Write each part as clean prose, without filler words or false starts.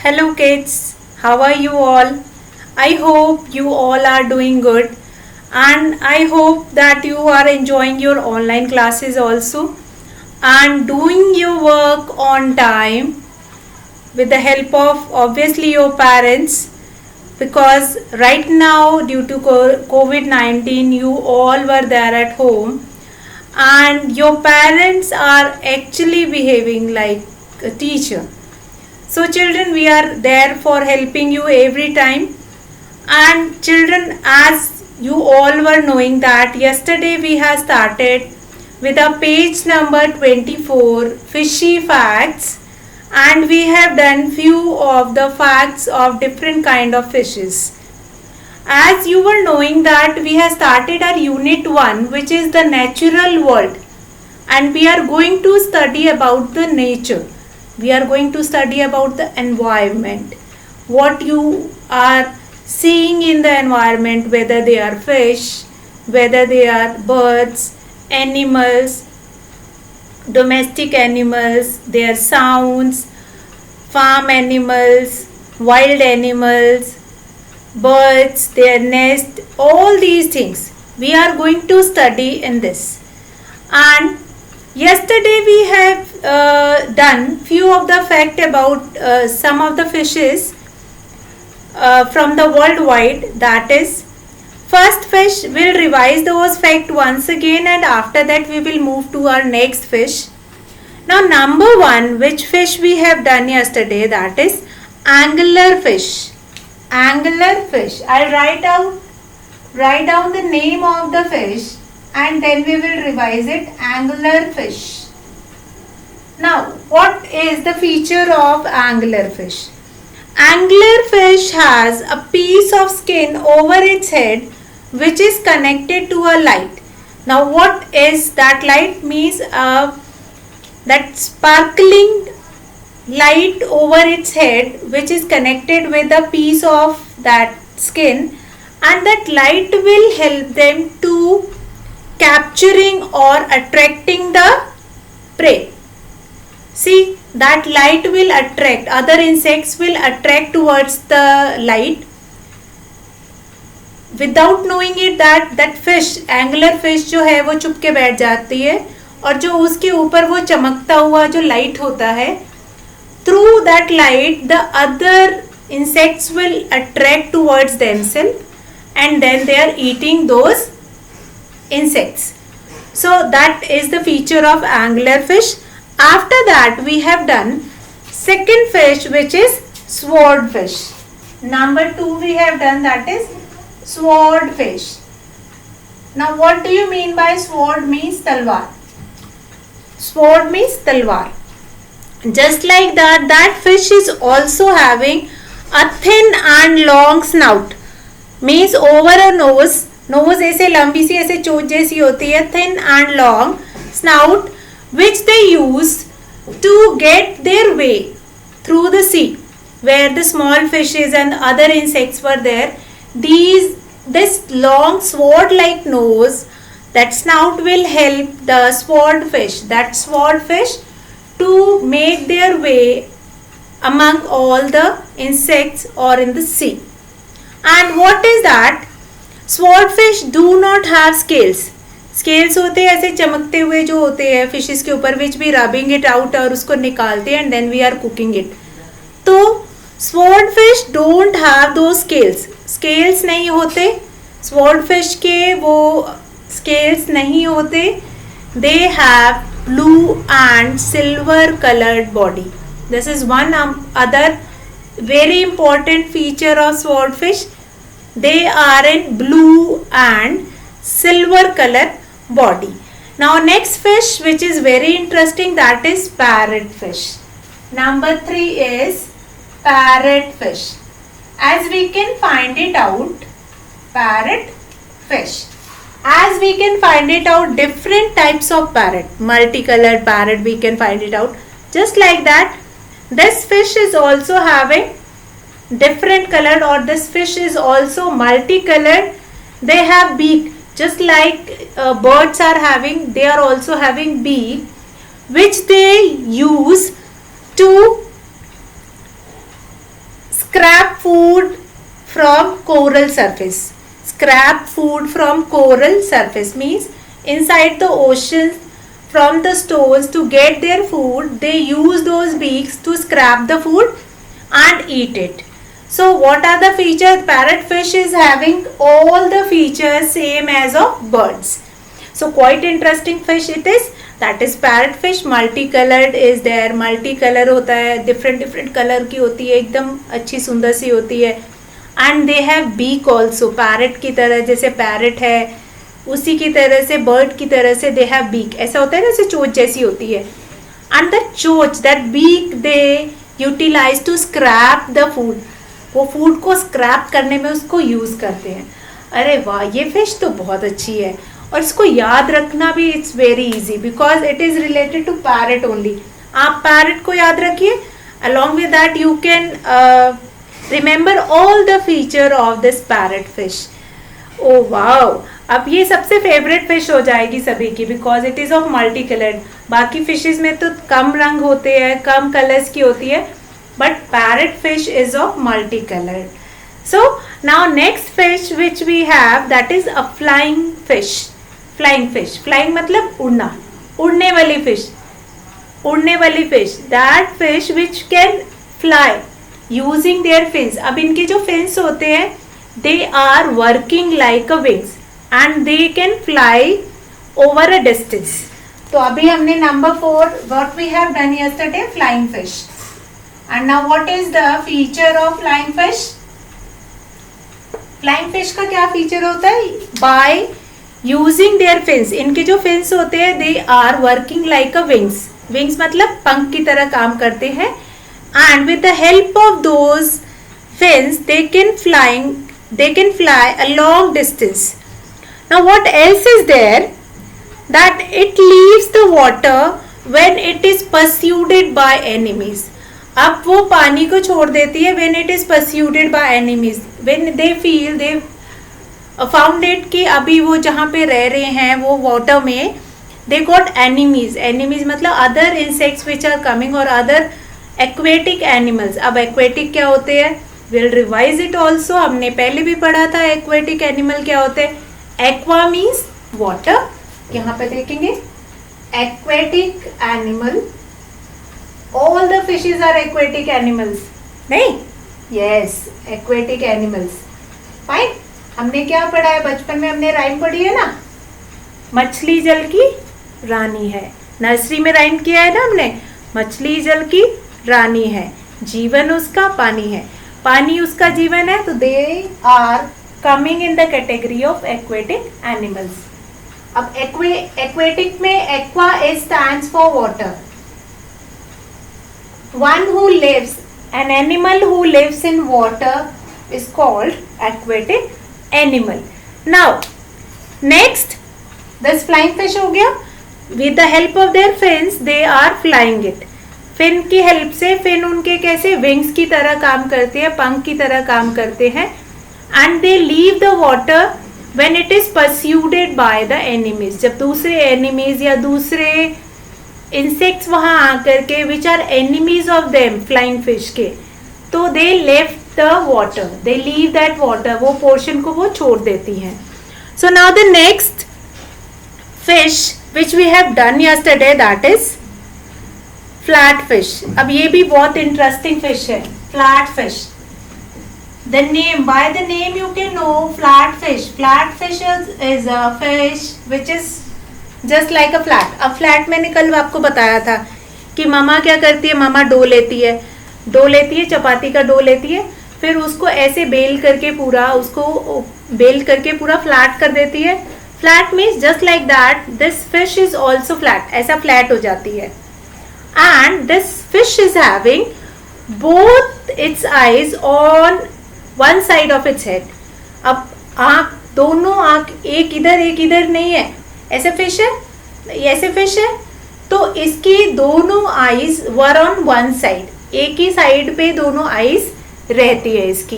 Hello kids, how are you all? I hope you all are doing good and I hope that you are enjoying your online classes also and doing your work on time with the help of obviously your parents, because right now due to COVID-19 you all were there at home and your parents are actually behaving like a teacher. So children, we are there for helping you every time. And children, as you all were knowing that yesterday we have started with a page number 24, fishy facts, and we have done few of the facts of different kind of fishes. As you were knowing that we have started our unit 1, which is the natural world, and we are going to study about the nature. We are going to study about the environment, what you are seeing in the environment, whether they are fish, whether they are birds, animals, domestic animals, their sounds, farm animals, wild animals, birds, their nest, all these things we are going to study in this. And yesterday we have done few of the fact about some of the fishes from the worldwide. That is, first fish will revise those fact once again, and after that we will move to our next fish. Now number 1, which fish we have done yesterday, that is angler fish. Angler fish. I'll write down the name of the fish and then we will revise it. Angler fish. Now what is the feature of angler fish? Angler fish has a piece of skin over its head which is connected to a light. Now what is that light? Means that sparkling light over its head which is connected with a piece of that skin, and that light will help them to capturing or attracting the prey. See, that light will attract, other insects will attract towards the light. Without knowing it that fish, angler fish जो है वो चुप के बैठ जाती है और जो उसके ऊपर वो चमकता हुआ जो लाइट होता है, through that light the other insects will attract towards themselves and then they are eating those insects. So that is the feature of angler fish. After that we have done second fish, which is sword fish. Number 2 we have done, that is sword fish. Now what do you mean by sword? Means talwar. Sword means talwar. Just like that fish is also having a thin and long snout. Means over a nose ऐसे लंबी सी ऐसे चोंच जैसी होती है, thin and long snout, which they use to get their way through the sea where the small fishes and other insects were there. This long sword like nose, that snout will help the sword fish to make their way among all the insects or in the sea. And what is that? Swordfish do not have scales. Scales होते हैं ऐसे चमकते हुए जो होते हैं fishes के ऊपर, विच भी रबिंग इट आउट और उसको निकालते हैं and then we are cooking it. तो स्वॉर्ड फिश डोंट हैव दो स्केल्स. स्केल्स नहीं होते स्वॉर्ड फिश के, वो स्केल्स नहीं होते. They have blue and silver colored body. This is one other very important feature of swordfish. They are in blue and silver color body. Now next fish which is very interesting, that is parrotfish. Number 3 is parrotfish. As we can find it out, parrotfish. As we can find it out, different types of parrot, multicolored parrot we can find it out. Just like that, this fish is also having different colored, or this fish is also multicolored. They have beak, just like birds are having, they are also having beak, which they use to scrap food from coral surface. Scrap food from coral surface means inside the ocean, from the stores to get their food, they use those beaks to scrap the food and eat it. So what are the features? Parrotfish is having all the features same as of birds. So quite interesting fish it is. That is parrotfish. Multicolored is there. Multicolor होता है, different color की होती है, एकदम अच्छी सुंदर सी होती है. And they have beak also. Parrot की तरह, जैसे parrot है उसी की तरह से bird की तरह से they have beak. ऐसा होता है ना, जैसे चोंच जैसी होती है. And the चोंच, that beak they utilize to scrap the food. वो फूड को स्क्रैप करने में उसको यूज करते हैं. अरे वाह, ये फिश तो बहुत अच्छी है और इसको याद रखना भी it's very easy because it is related to parrot only. आप पैरट को याद रखिए. Along with that you can remember all the feature of this parrot fish. Oh wow, अब ये सबसे फेवरेट फिश हो जाएगी सभी की because it is of multi coloured. बाकी फिशेज में तो कम रंग होते हैं, कम कलर्स की होती है, but parrotfish is of multicolored. So now next fish which we have, that is a flying fish. Flying fish, flying मतलब उड़ना, उड़ने वाली fish, उड़ने वाली fish. That fish which can fly using their fins. अब इनके जो fins होते हैं they are working like a wings and they can fly over a distance. तो अभी हमने number 4 what we have done yesterday, flying fish. And now what is the feature of flying fish? Flying fish का क्या feature होता है? By using their fins, इनके जो fins होते हैं they are working like a wings. Wings मतलब पंख की तरह काम करते हैं. And with the help of those fins they can fly a long distance. Now what else is there? That it leaves the water when it is pursued by enemies. अब वो पानी को छोड़ देती है when it is pursued by enemies, when they feel they found it कि अभी वो जहाँ पे रह रहे हैं वो वाटर में they got enemies. enemies मतलब other insects which are coming or other aquatic animals. अब aquatic क्या होते हैं? we'll revise it also. हमने पहले भी पढ़ा था aquatic animal क्या होते हैं. aqua means water. यहाँ पे देखेंगे aquatic animal. All the fishes are aquatic animals. नहीं? Yes, aquatic animals. Fine. हमने क्या पढ़ा है बचपन में? हमने राइम पढ़ी है ना, मछली जल की रानी है. नर्सरी में राइम किया है ना हमने, मछली जल की रानी है, जीवन उसका पानी है, पानी उसका जीवन है. तो they are coming in the category of aquatic animals. अब एक्वेटिक में aqua is stands for water. One who lives, an animal who lives in water is called aquatic animal. Now, next, this flying fish हो गया. With the help of their fins, they are flying it. fin की help से, fin उनके कैसे wings की तरह काम करते हैं, पंख की तरह काम करते हैं. And they leave the water when it is pursued by the enemies. जब दूसरे enemies या दूसरे इंसेक्ट्स वहां आकर के which are enemies of them, flying fish के, तो they left the water, they leave that water, वो पोर्शन को वो छोड़ देती हैं. So now the next fish which we have done yesterday, that is flat fish. अब ये भी बहुत इंटरेस्टिंग फिश है, flat fish. The name, by the name you can know flat fish. Flat fish is a fish which is just like a flat. अब flat मैंने कल आपको बताया था कि मामा क्या करती है, मामा डो लेती है, चपाती का डो लेती है, फिर उसको ऐसे बेल करके पूरा फ्लैट कर देती है. Flat means just like that this fish is also flat, ऐसा फ्लैट हो जाती है. And this fish is having both it's eyes on one side of its head. अब आंख, दोनों आंख एक इधर नहीं है, ऐसे फिश है, तो इसकी दोनों eyes were on one side, एक ही साइड पे दोनों आईज रहती है इसकी.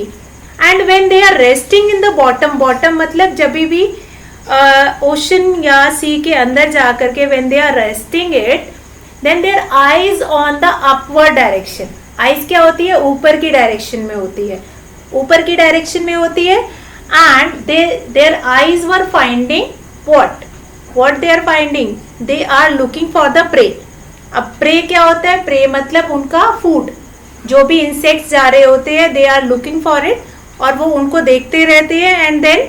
And when they are resting in the bottom, bottom मतलब जब भी ओशन या सी के अंदर जाकर के when they are resting it, then their eyes on the upward direction. Eyes क्या होती है, ऊपर की डायरेक्शन में होती है, ऊपर की डायरेक्शन में होती है. And their eyes were finding what they are finding, they are looking for the prey. अब प्रे क्या होता है, प्रे मतलब उनका फूड, जो भी इंसेक्ट्स जा रहे होते हैं, they are looking for it, और वो उनको देखते रहते हैं. And then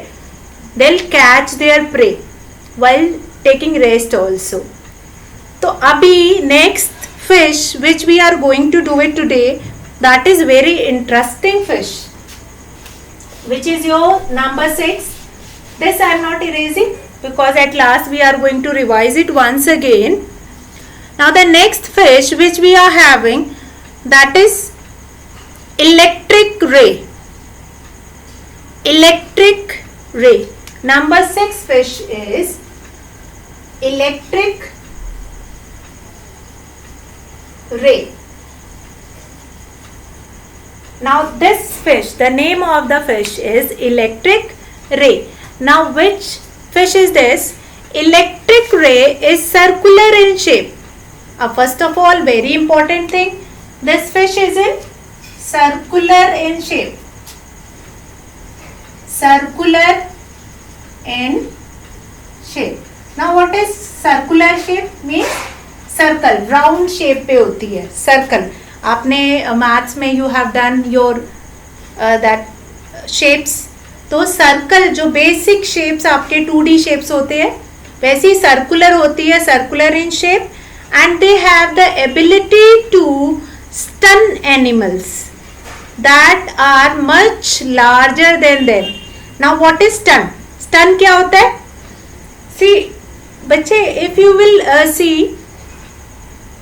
they will catch their prey while taking rest also. तो अभी next fish which we are going to do it today, that is very interesting fish, which is your number 6. This I am not erasing because at last we are going to revise it once again. Now the next fish which we are having, that is electric ray. Electric ray. Number 6 fish is electric ray. Now this fish, the name of the fish is electric ray. Now which fish is this? Electric ray is circular in shape. First of all, very important thing, this fish is in circular in shape. Circular in shape. Now what is circular shape means? Circle, round shape पे होती है circle. आपने maths में you have done your that shapes. तो circle जो basic shapes आपके 2D shapes होते हैं, वैसी सर्कुलर होती है, circular in shape. And they have the ability to stun animals that are much larger than them. Now what is stun? Stun क्या होता है? सी बच्चे, if you will see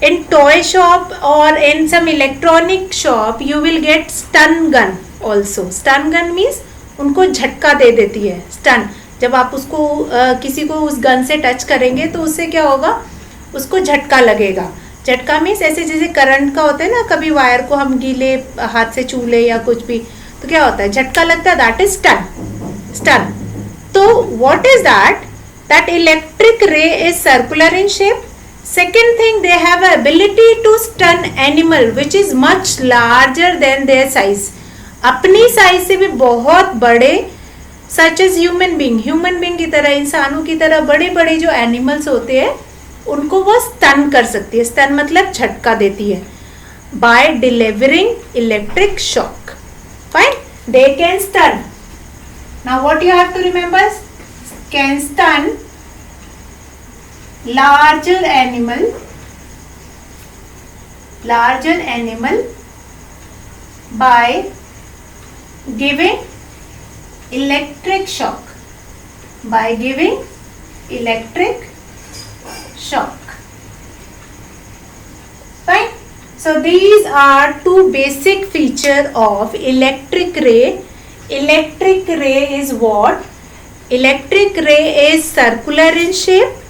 in toy shop or in some electronic shop, you will get stun gun also. Stun gun means उनको झटका दे देती है. Stun, जब आप उसको किसी को उस गन से टच करेंगे तो उससे क्या होगा, उसको झटका लगेगा. झटका मीन्स ऐसे जैसे करंट का होता है ना, कभी वायर को हम गीले हाथ से छू ले या कुछ भी, तो क्या होता है, झटका लगता है. That is stun. स्टन. तो what is that? That electric ray is circular in shape. Second thing, they have a ability to stun animal which is much larger than their size. अपनी साइज से भी बहुत बड़े, such as human being. Human being की तरह, इंसानों की तरह बड़े बड़े जो एनिमल्स होते हैं, उनको वो stun कर सकती है. stun मतलब झटका देती है. By delivering electric shock. Fine. They can stun. Now what you have to remember? Can stun larger animal by giving electric shock. By giving electric shock. Fine. So these are two basic feature of electric ray. Electric ray is what? Electric ray is circular in shape.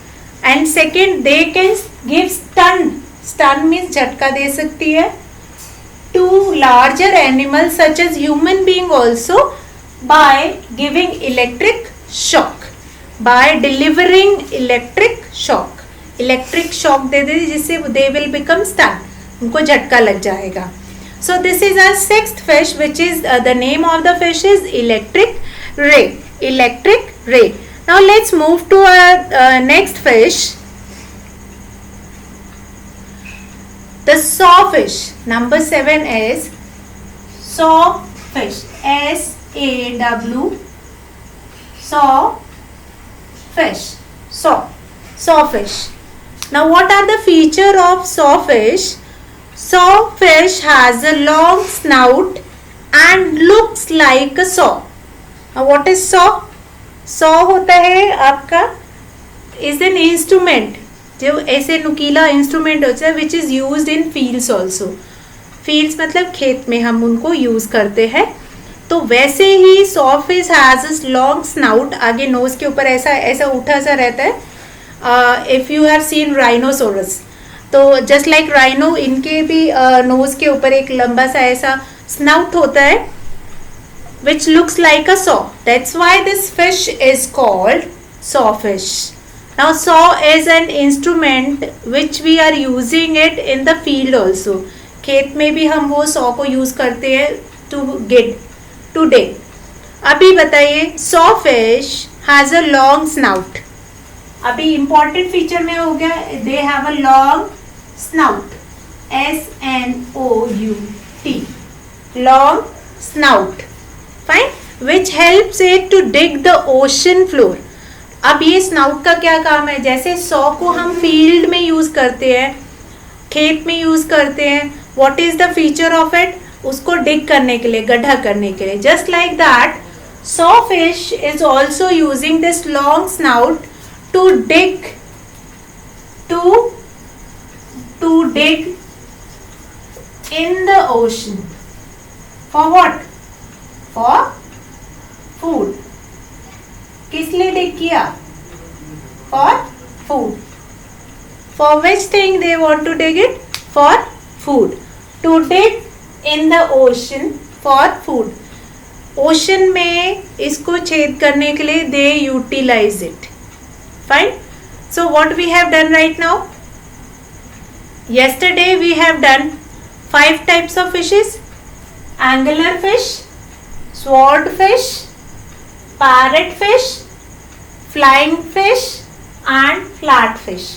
And second, they can give stun. Stun means झटका दे सकती है to larger animals such as human being also by giving electric shock. By delivering electric shock. Electric shock दे दे जिससे they will become stun. उनको झटका लग जाएगा. So this is our sixth fish, which is the name of the fish is electric ray. Electric ray. Now let's move to our next fish, the sawfish. Number 7 is sawfish. SAW. Sawfish. Sawfish. Now what are the feature of sawfish? Sawfish has a long snout and looks like a saw. Now what is saw? Saw होता है आपका, is an instrument, जो ऐसे नुकीला instrument होता है, which is used in fields also. Fields मतलब खेत में हम उनको यूज़ करते हैं. तो वैसे ही sawfish has a long snout, आगे नोज के ऊपर ऐसा ऐसा उठा सा रहता है. If you have seen rhinoceros, तो जस्ट लाइक राइनो, इनके भी नोज के ऊपर एक लंबा सा ऐसा स्नाउट होता है, which looks like a saw. That's why this fish is called sawfish. Now saw is an instrument which we are using it in the field also. खेत में भी हम वो सॉ को यूज करते हैं टू डिग. अभी बताइए, saw fish has a long snout. अभी इंपॉर्टेंट फीचर में हो गया, they have a long snout, SNOUT, long snout. Fine. Which helps it to dig the ocean floor. अब ये स्नाउट का क्या काम है, जैसे सॉ को हम फील्ड में यूज करते हैं, खेत में यूज करते हैं, what is the feature of it, उसको डिग करने के लिए, गड्ढा करने के लिए. Just like that saw fish is also using this long snout to dig in the ocean. For what? For food. किस लिए dig किया? For food. For which thing they want to dig it? For food. To dig in the ocean for food. Ocean में इसको छेद करने के लिए they utilize it. Fine. So what we have done right now? Yesterday we have done 5 types of fishes: angler fish, swordfish, parrotfish, flying fish, and flatfish.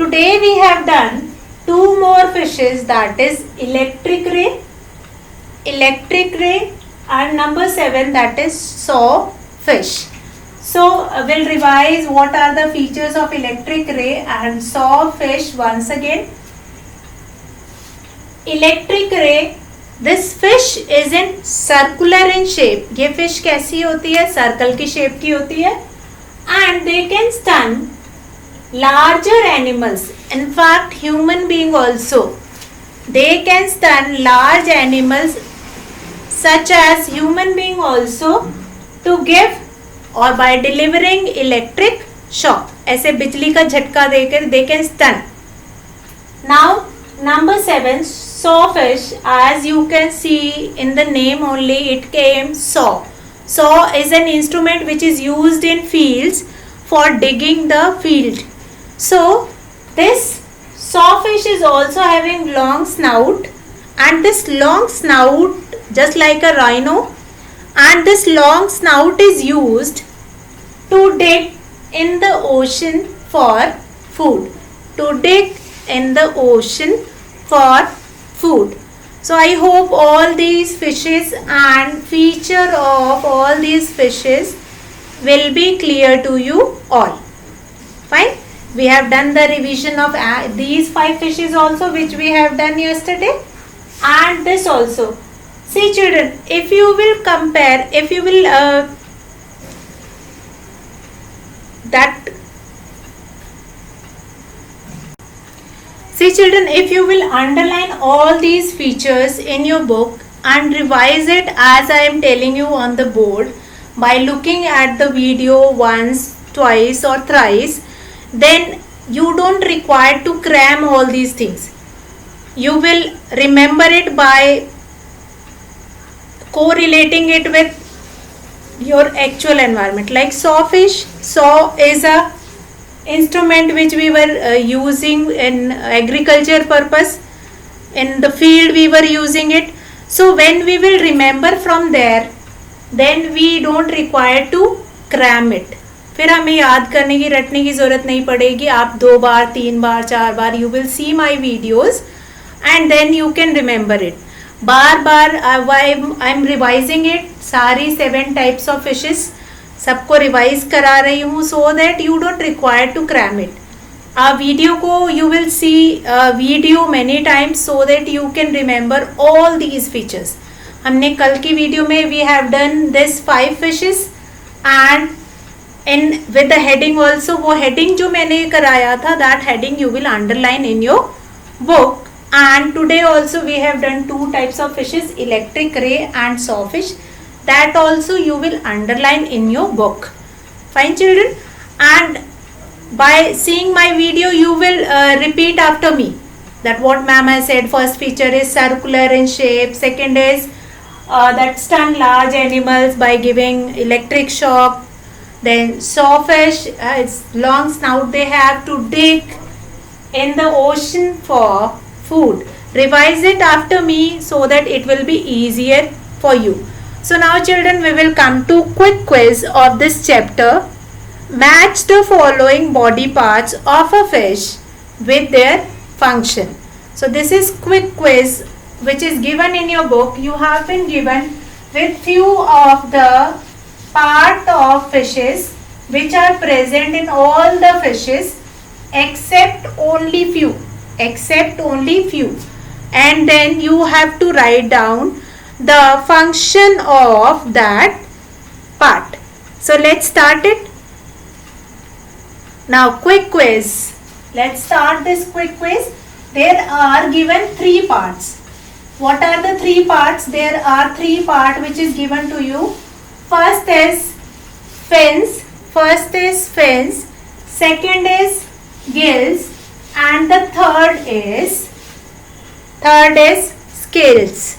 Today we have done 2 more fishes, that is electric ray, and number 7, that is sawfish. So we'll revise what are the features of electric ray and sawfish once again. Electric ray, this fish is in circular in shape. ये fish कैसी होती है, circle की shape की होती है. And they can stun larger animals. In fact, human being also. They can stun large animals such as human being also to give और by delivering electric shock. ऐसे बिजली का झटका देकर they can stun. Now number 7, sawfish. As you can see in the name only, it came saw. Saw is an instrument which is used in fields for digging the field. So this sawfish is also having long snout, and this long snout, just like a rhino, and this long snout is used to dig in the ocean for food. To dig in the ocean for food. So I hope all these fishes and feature of all these fishes will be clear to you all. Fine. We have done the revision of these 5 fishes also, which we have done yesterday, and this also. See children, if you will compare, if you will see children, if you will underline all these features in your book and revise it as I am telling you on the board by looking at the video once, twice or thrice, then you don't require to cram all these things. You will remember it by correlating it with your actual environment. Like sawfish, saw is a instrument which we were using in agriculture purpose. In the field we were using it. So when we will remember from there, then we don't require to cram it. फिर हमें याद करने की, रटने की ज़रूरत नहीं पड़ेगी. आप 2 बार 3 बार 4 बार you will see my videos and then you can remember it. Bar bar I am revising it. सारी 7 types of fishes सबको रिवाइज करा रही हूँ, so that you don't require to cram it. Video को you will see video many times so that you can remember all these features. हमने कल की video में we have done this 5 fishes and in with the heading also. वो heading जो मैंने कराया था, that heading you will underline in your book. And today also we have done 2 types of fishes, electric ray and sawfish. That also you will underline in your book. Fine children. And by seeing my video you will repeat after me that what ma'am has said. First feature is circular in shape. Second is that stun large animals by giving electric shock. Then sawfish, it's long snout they have to dig in the ocean for food. Revise it after me so that it will be easier for you. So now children, we will come to quick quiz of this chapter. Match the following body parts of a fish with their function. So this is quick quiz which is given in your book. You have been given with few of the part of fishes which are present in all the fishes except only few, and then you have to write down the function of that part. So let's start it. Now quick quiz. Let's start this quick quiz. There are given 3 parts. What are the 3 parts? There are 3 parts which is given to you. First is fins. Second is gills, and the third is scales.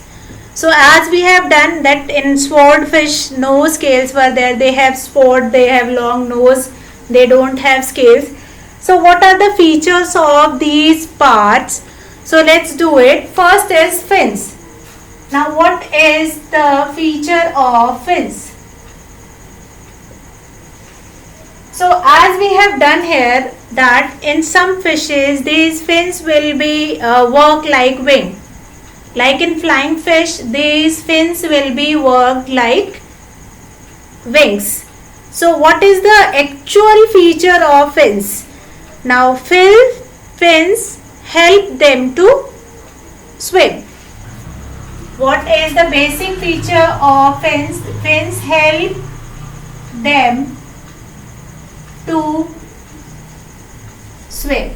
So as we have done that in swordfish, no scales were there. They have sword, they have long nose, they don't have scales. So what are the features of these parts? So let's do it. First is fins. Now what is the feature of fins? So as we have done here that in some fishes these fins will be work like wing. Like in flying fish, these fins will be worked like wings. So what is the actual feature of fins? Now fins help them to swim. What is the basic feature of fins? Fins help them to swim.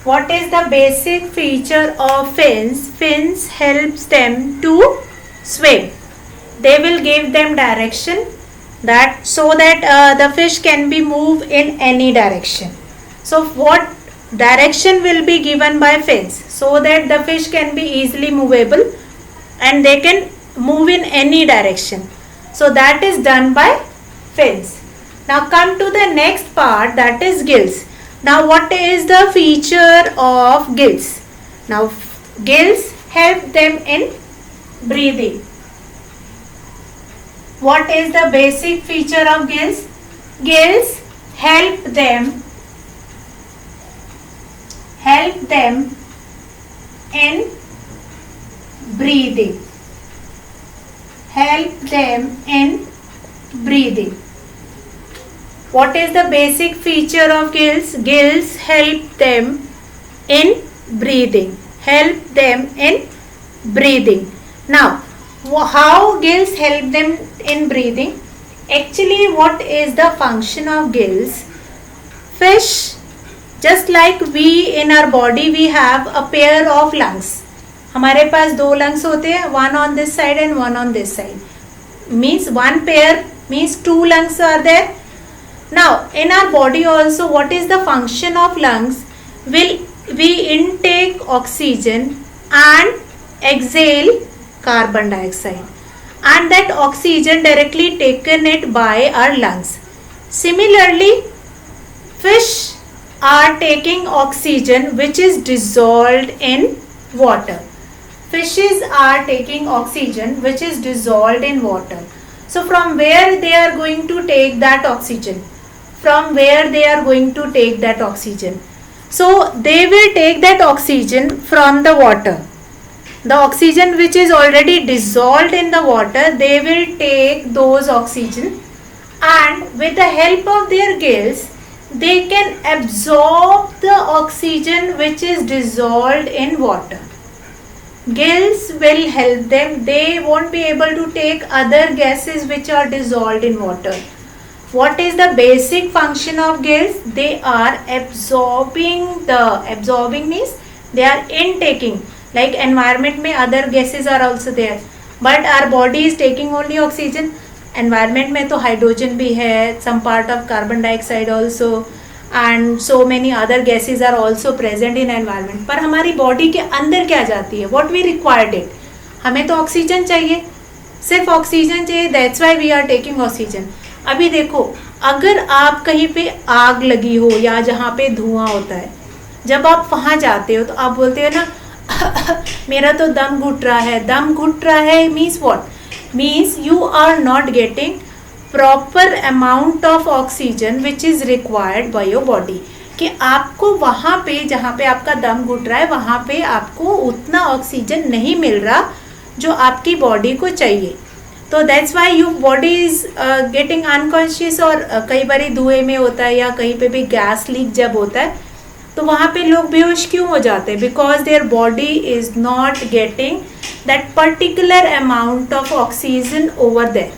What is the basic feature of fins? Fins helps them to swim. They will give them direction that so that the fish can be moved in any direction. So what direction will be given by fins so that the fish can be easily movable and they can move in any direction. So that is done by fins. Now come to the next part, that is gills. Now what is the feature of gills? Now gills help them in breathing. What is the basic feature of gills? Gills help them in breathing. What is the basic feature of gills? Gills help them in breathing. Now, how gills help them in breathing? Actually, what is the function of gills? Fish, just like we in our body, we have a pair of lungs. हमारे पास 2 lungs होते हैं, one on this side and one on this side. Means one pair means 2 lungs are there. Now in our body also, what is the function of lungs? We intake oxygen and exhale carbon dioxide, and that oxygen directly taken it by our lungs. Similarly, fish are taking oxygen which is dissolved in water. Fishes are taking oxygen which is dissolved in water. So from where they are going to take that oxygen? So they will take that oxygen from the water. The oxygen which is already dissolved in the water, they will take those oxygen, and with the help of their gills, they can absorb the oxygen which is dissolved in water. Gills will help them. They won't be able to take other gases which are dissolved in water. What is the basic function of gills? They are absorbing means they are intaking. Like environment में other gases are also there, but our body is taking only oxygen. Environment में तो hydrogen भी है, some part of carbon dioxide also, and so many other gases are also present in environment. पर हमारी body के अंदर क्या जाती है? What we required it? हमें तो ऑक्सीजन चाहिए, सिर्फ ऑक्सीजन चाहिए. That's why we are taking oxygen. अभी देखो, अगर आप कहीं पे आग लगी हो या जहाँ पे धुआं होता है, जब आप वहाँ जाते हो तो आप बोलते हो ना मेरा तो दम घुट रहा है. दम घुट रहा है means what? Means you are not getting proper amount of oxygen which is required by your body. कि आपको वहाँ पे जहाँ पे आपका दम घुट रहा है वहाँ पे आपको उतना ऑक्सीजन नहीं मिल रहा जो आपकी बॉडी को चाहिए. तो that's why you body is getting unconscious. और कई बार धुएं में होता है या कहीं पे भी गैस लीक जब होता है तो वहाँ पे लोग बेहोश क्यों हो जाते हैं? Because their body is not getting that particular amount of oxygen over there.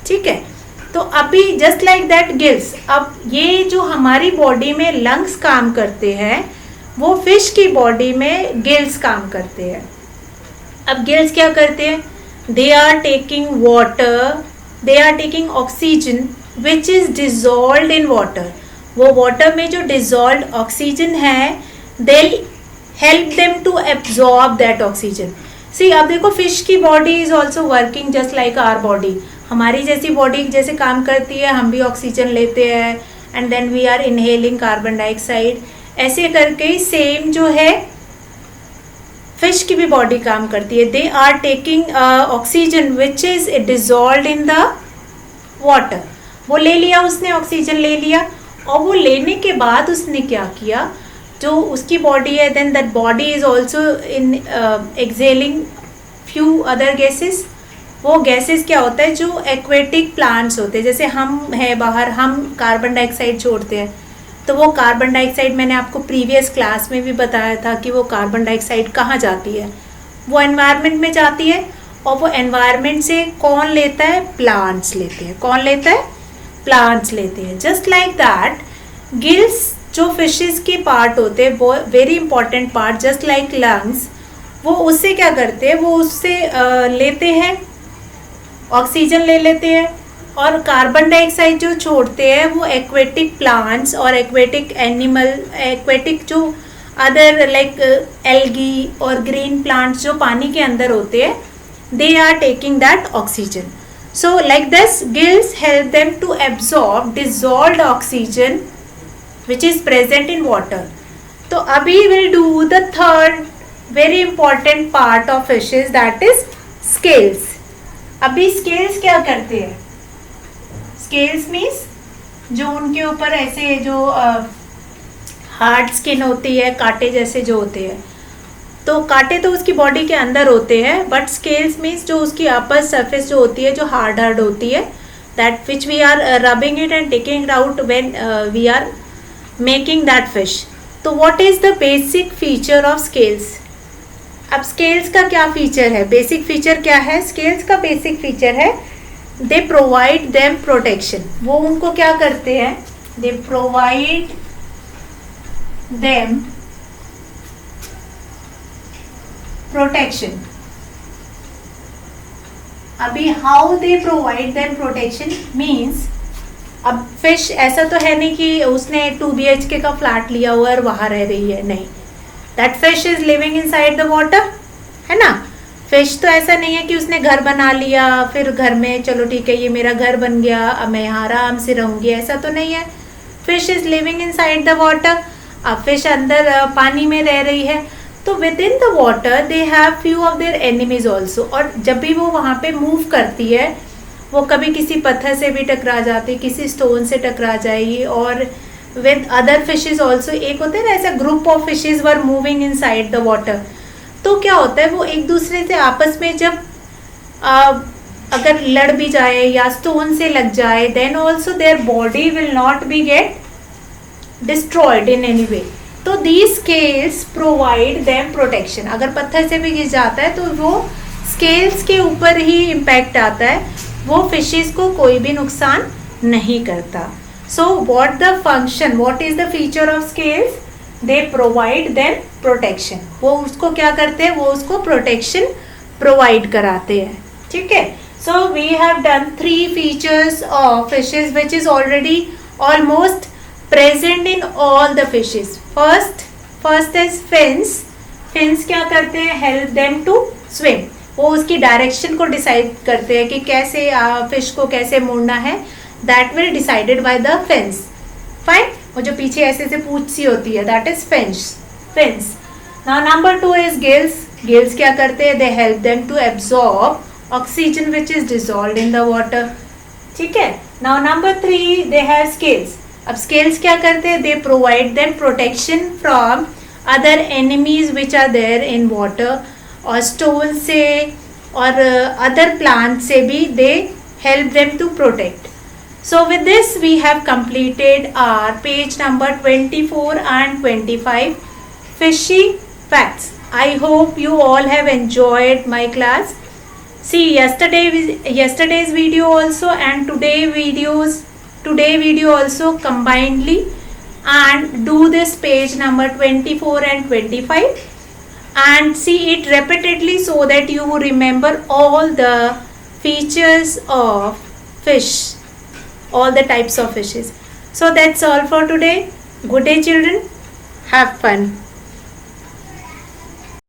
ठीक है. तो अभी जस्ट लाइक दैट गिल्स, अब ये जो हमारी बॉडी में लंग्स काम करते हैं वो फिश की बॉडी में गिल्स काम करते हैं. अब गिल्स क्या करते हैं? They are taking water, they are taking oxygen which is dissolved in water. वो वाटर में जो डिजॉल्व्ड ऑक्सीजन है they help them to absorb that oxygen. See अब देखो फिश की body is also working just like our body. हमारी जैसी body जैसे काम करती है, हम भी ऑक्सीजन लेते हैं and then we are inhaling carbon dioxide. ऐसे करके सेम जो है फिश की भी बॉडी काम करती है. They are taking oxygen which is dissolved in the water. वो ले लिया उसने, ऑक्सीजन ले लिया और वो लेने के बाद उसने क्या किया, जो उसकी बॉडी है then that body is also in exhaling few other gases. वो गैसेस क्या होता है? जो एक्वेटिक प्लांट्स होते हैं, जैसे हम हैं बाहर, हम कार्बन डाइऑक्साइड छोड़ते हैं. तो वो कार्बन डाइऑक्साइड मैंने आपको प्रीवियस क्लास में भी बताया था कि वो कार्बन डाइऑक्साइड कहाँ जाती है? वो एनवायरनमेंट में जाती है. और वो एनवायरनमेंट से कौन लेता है? प्लांट्स लेते हैं. कौन लेता है? प्लांट्स लेते हैं. जस्ट लाइक दैट गिल्स जो फिशेस के पार्ट होते हैं वो very important part just like lungs, वो उससे क्या करते हैं? वो उससे लेते हैं, ऑक्सीजन ले लेते हैं और कार्बन डाइऑक्साइड जो छोड़ते हैं वो एक्वेटिक प्लांट्स और एक्वेटिक एनिमल, एक्वेटिक जो अदर लाइक एल्गी और ग्रीन प्लांट्स जो पानी के अंदर होते हैं, they are taking that oxygen. So like this gills help them to absorb dissolved oxygen which is present in water. तो अभी will do the third very important part of fishes that is scales. अभी scales क्या करते हैं? Scales means जो उनके ऊपर ऐसे जो हार्ड स्किन होती है, कांटे जैसे जो होते हैं. तो कांटे तो उसकी बॉडी के अंदर होते हैं, बट स्केल्स मीन्स जो उसकी अपर सरफेस जो होती है जो हार्ड हार्ड होती है, that which we are rubbing it and taking it out when we are making that fish. तो what is the basic feature of scales? अब स्केल्स का क्या फीचर है? बेसिक फीचर क्या है? स्केल्स का बेसिक फीचर है दे प्रोवाइड देम प्रोटेक्शन. वो उनको क्या करते हैं? They provide them protection. अभी how they provide them protection means, अब फिश ऐसा तो है नहीं कि उसने 2 BHK का फ्लैट लिया हुआ है और वहाँ रह रही है, नहीं. That fish is living in side the water, है ना. फिश तो ऐसा नहीं है कि उसने घर बना लिया फिर घर में चलो ठीक है ये मेरा घर बन गया अब मैं यहाँ आराम से रहूँगी, ऐसा तो नहीं है. Fish is living in side the water. अब फिश अंदर पानी में रह रही है. तो with in the water they have few of their enemies also. और जब भी वो वहाँ पे मूव करती है वो कभी किसी पत्थर से भी टकरा जाती, किसी स्टोन से टकरा जाएगी. और विद अदर फिशेज ऑल्सो, एक होते हैं ना ऐसा group of fishes were moving in side the water. तो क्या होता है वो एक दूसरे से आपस में जब अगर लड़ भी जाए या स्टोन से लग जाए then also their body will not be get destroyed in any way. तो these scales provide them protection. अगर पत्थर से भी गिर जाता है तो वो स्केल्स के ऊपर ही इम्पैक्ट आता है, वो फिशेज को कोई भी नुकसान नहीं करता. So what the function, what is the feature of scales? They provide them protection. वो उसको क्या करते हैं? वो उसको protection provide कराते हैं. ठीक है. So we have done 3 features of fishes which is already almost present in all the fishes. First is fins. Fins क्या करते हैं? Help them to swim. वो उसकी डायरेक्शन को डिसाइड करते हैं कि कैसे फिश को कैसे मोड़ना है. That will decided by the fins. Fine. वो जो पीछे ऐसे से पूंछ सी होती है that is fins. fins. Now number 2 is gills. Gills क्या करते हैं? They help them to absorb oxygen which is dissolved in the water. ठीक है. Now number 3 they have scales. अब scales क्या करते हैं? They provide them protection from other enemies which are there in water, और stones से और other plants से भी they help them to protect. So with this we have completed our page number 24 and 25 fishy facts. I hope you all have enjoyed my class. See yesterday's video also and today video also combinedly, and do this page number 24 and 25 and see it repeatedly so that you remember all the features of fish, all the types of fishes. So that's all for today. Good day children, have fun.